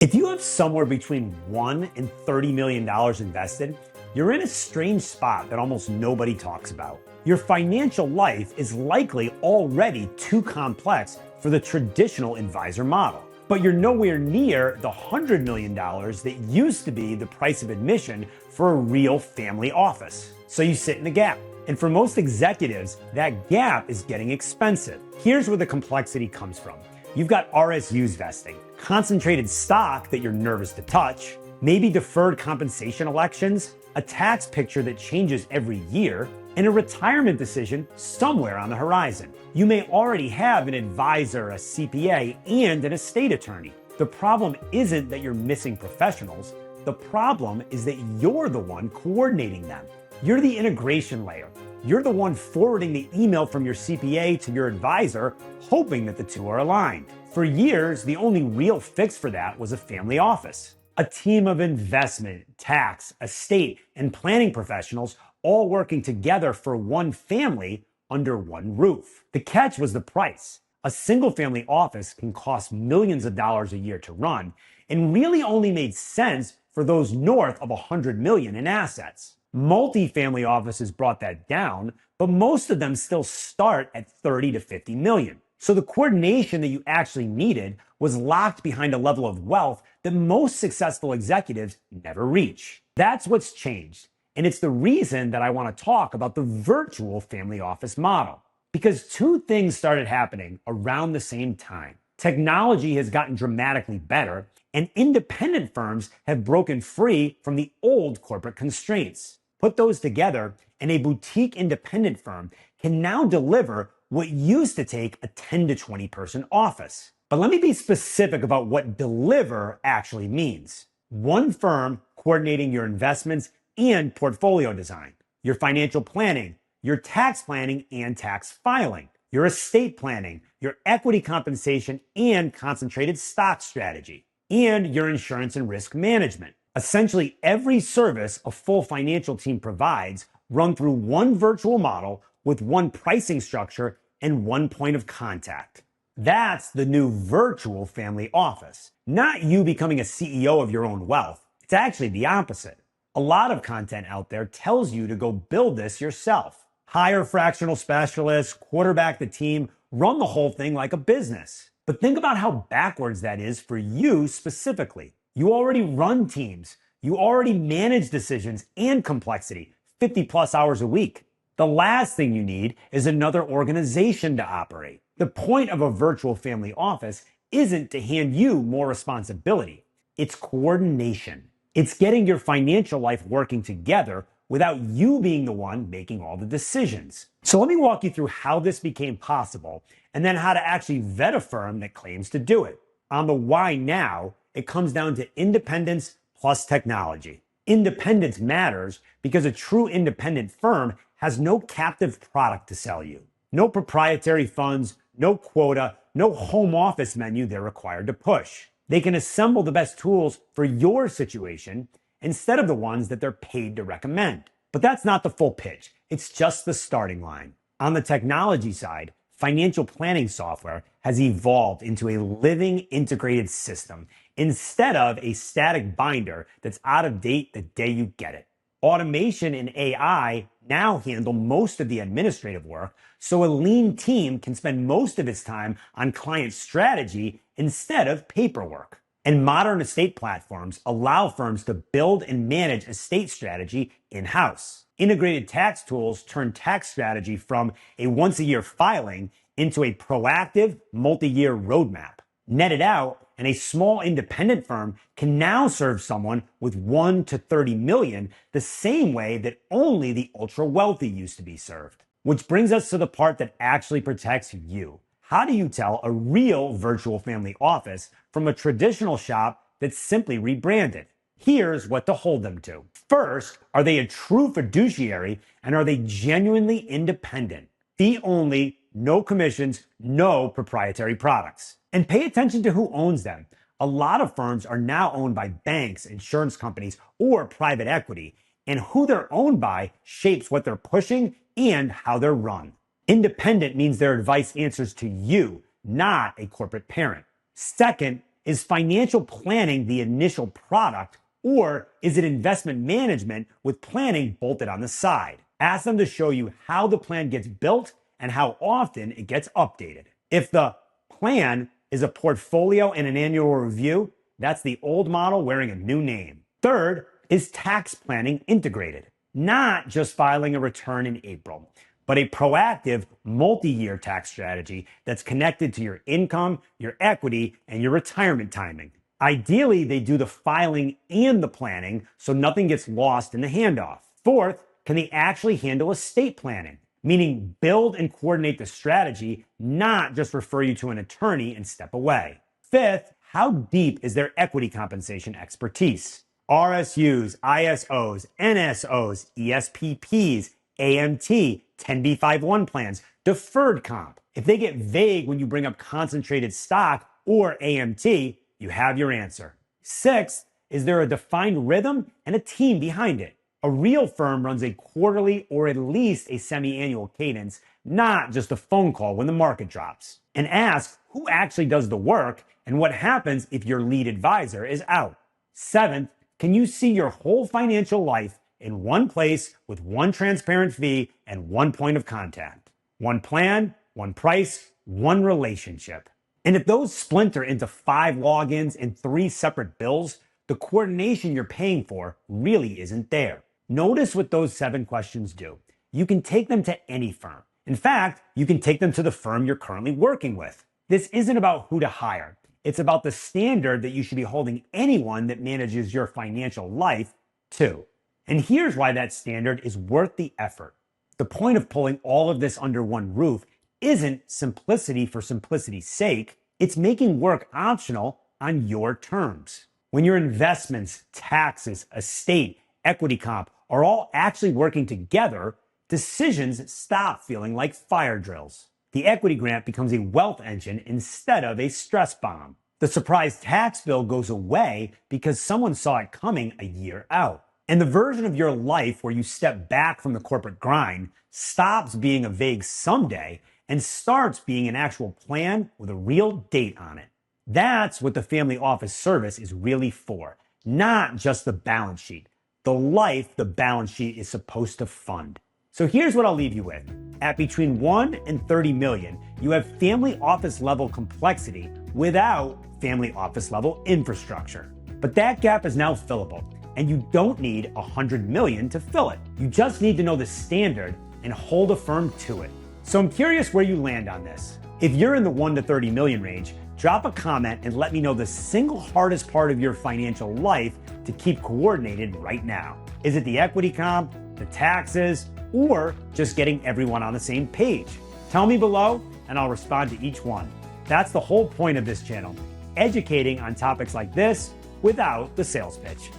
If you have somewhere between $1 and $30 million invested, you're in a strange spot that almost nobody talks about. Your financial life is likely already too complex for the traditional advisor model. But you're nowhere near the $100 million that used to be the price of admission for a real family office. So you sit in the gap. And for most executives, that gap is getting expensive. Here's where the complexity comes from. You've got RSUs vesting, concentrated stock that you're nervous to touch, maybe deferred compensation elections, a tax picture that changes every year, and a retirement decision somewhere on the horizon. You may already have an advisor, a CPA, and an estate attorney. The problem isn't that you're missing professionals. The problem is that you're the one coordinating them. You're the integration layer. You're the one forwarding the email from your CPA to your advisor, hoping that the two are aligned. For years, the only real fix for that was a family office. A team of investment, tax, estate, and planning professionals all working together for one family under one roof. The catch was the price. A single family office can cost millions of dollars a year to run and really only made sense for those north of $100 million in assets. Multi-family offices brought that down, but most of them still start at 30 to 50 million. So the coordination that you actually needed was locked behind a level of wealth that most successful executives never reach. That's what's changed. And it's the reason that I want to talk about the virtual family office model. Because two things started happening around the same time. Technology has gotten dramatically better, and independent firms have broken free from the old corporate constraints. Put those together, and a boutique independent firm can now deliver what used to take a 10 to 20 person office. But let me be specific about what deliver actually means. One firm coordinating your investments and portfolio design, your financial planning, your tax planning and tax filing, your estate planning, your equity compensation and concentrated stock strategy, and your insurance and risk management. Essentially, every service a full financial team provides run through one virtual model with one pricing structure and one point of contact. That's the new virtual family office. Not you becoming a CEO of your own wealth. It's actually the opposite. A lot of content out there tells you to go build this yourself. Hire fractional specialists, quarterback the team, run the whole thing like a business. But think about how backwards that is for you specifically. You already run teams. You already manage decisions and complexity 50 plus hours a week. The last thing you need is another organization to operate. The point of a virtual family office isn't to hand you more responsibility. It's coordination. It's getting your financial life working together without you being the one making all the decisions. So let me walk you through how this became possible and then how to actually vet a firm that claims to do it. On the why now, it comes down to independence plus technology. Independence matters because a true independent firm has no captive product to sell you. No proprietary funds, no quota, no home office menu they're required to push. They can assemble the best tools for your situation instead of the ones that they're paid to recommend. But that's not the full pitch. It's just the starting line. On the technology side, financial planning software has evolved into a living integrated system instead of a static binder that's out of date the day you get it. Automation and AI now handle most of the administrative work, so a lean team can spend most of its time on client strategy instead of paperwork. And modern estate platforms allow firms to build and manage estate strategy in-house. Integrated tax tools turn tax strategy from a once-a-year filing into a proactive, multi-year roadmap. Net it out, and a small independent firm can now serve someone with 1 to 30 million the same way that only the ultra wealthy used to be served. Which brings us to the part that actually protects you. How do you tell a real virtual family office from a traditional shop that's simply rebranded? Here's what to hold them to. First, are they a true fiduciary and are they genuinely independent? Fee only, no commissions, no proprietary products. And pay attention to who owns them. A lot of firms are now owned by banks, insurance companies, or private equity, and who they're owned by shapes what they're pushing and how they're run. Independent means their advice answers to you, not a corporate parent. Second, Is financial planning the initial product, or is it investment management with planning bolted on the side? Ask them to show you how the plan gets built and how often it gets updated. If the plan is a portfolio and an annual review, that's the old model wearing a new name. Third, is tax planning integrated? Not just filing a return in April, but a proactive multi-year tax strategy that's connected to your income, your equity, and your retirement timing. Ideally, they do the filing and the planning so nothing gets lost in the handoff. Fourth, can they actually handle estate planning? Meaning build and coordinate the strategy, not just refer you to an attorney and step away. Fifth, how deep is their equity compensation expertise? RSUs, ISOs, NSOs, ESPPs, AMT, 10b5-1 plans, deferred comp. If they get vague when you bring up concentrated stock or AMT, you have your answer. Sixth, is there a defined rhythm and a team behind it? A real firm runs a quarterly or at least a semi-annual cadence, not just a phone call when the market drops. And ask who actually does the work and what happens if your lead advisor is out. Seventh, can you see your whole financial life in one place with one transparent fee and one point of contact? One plan, one price, one relationship. And if those splinter into 5 logins and 3 separate bills, the coordination you're paying for really isn't there. Notice what those 7 questions do. You can take them to any firm. In fact, you can take them to the firm you're currently working with. This isn't about who to hire. It's about the standard that you should be holding anyone that manages your financial life to. And here's why that standard is worth the effort. The point of pulling all of this under one roof isn't simplicity for simplicity's sake. It's making work optional on your terms. When your investments, taxes, estate, equity comp are all actually working together, decisions stop feeling like fire drills. The equity grant becomes a wealth engine instead of a stress bomb. The surprise tax bill goes away because someone saw it coming a year out. And the version of your life where you step back from the corporate grind stops being a vague someday and starts being an actual plan with a real date on it. That's what the family office service is really for, not just the balance sheet. The life the balance sheet is supposed to fund. So here's what I'll leave you with. At between 1 and 30 million, you have family office level complexity without family office level infrastructure. But that gap is now fillable, and you don't need 100 million to fill it. You just need to know the standard and hold a firm to it. So I'm curious where you land on this. If you're in the 1 to 30 million range, drop a comment and let me know the single hardest part of your financial life to keep coordinated right now. Is it the equity comp, the taxes, or just getting everyone on the same page? Tell me below and I'll respond to each one. That's the whole point of this channel, educating on topics like this without the sales pitch.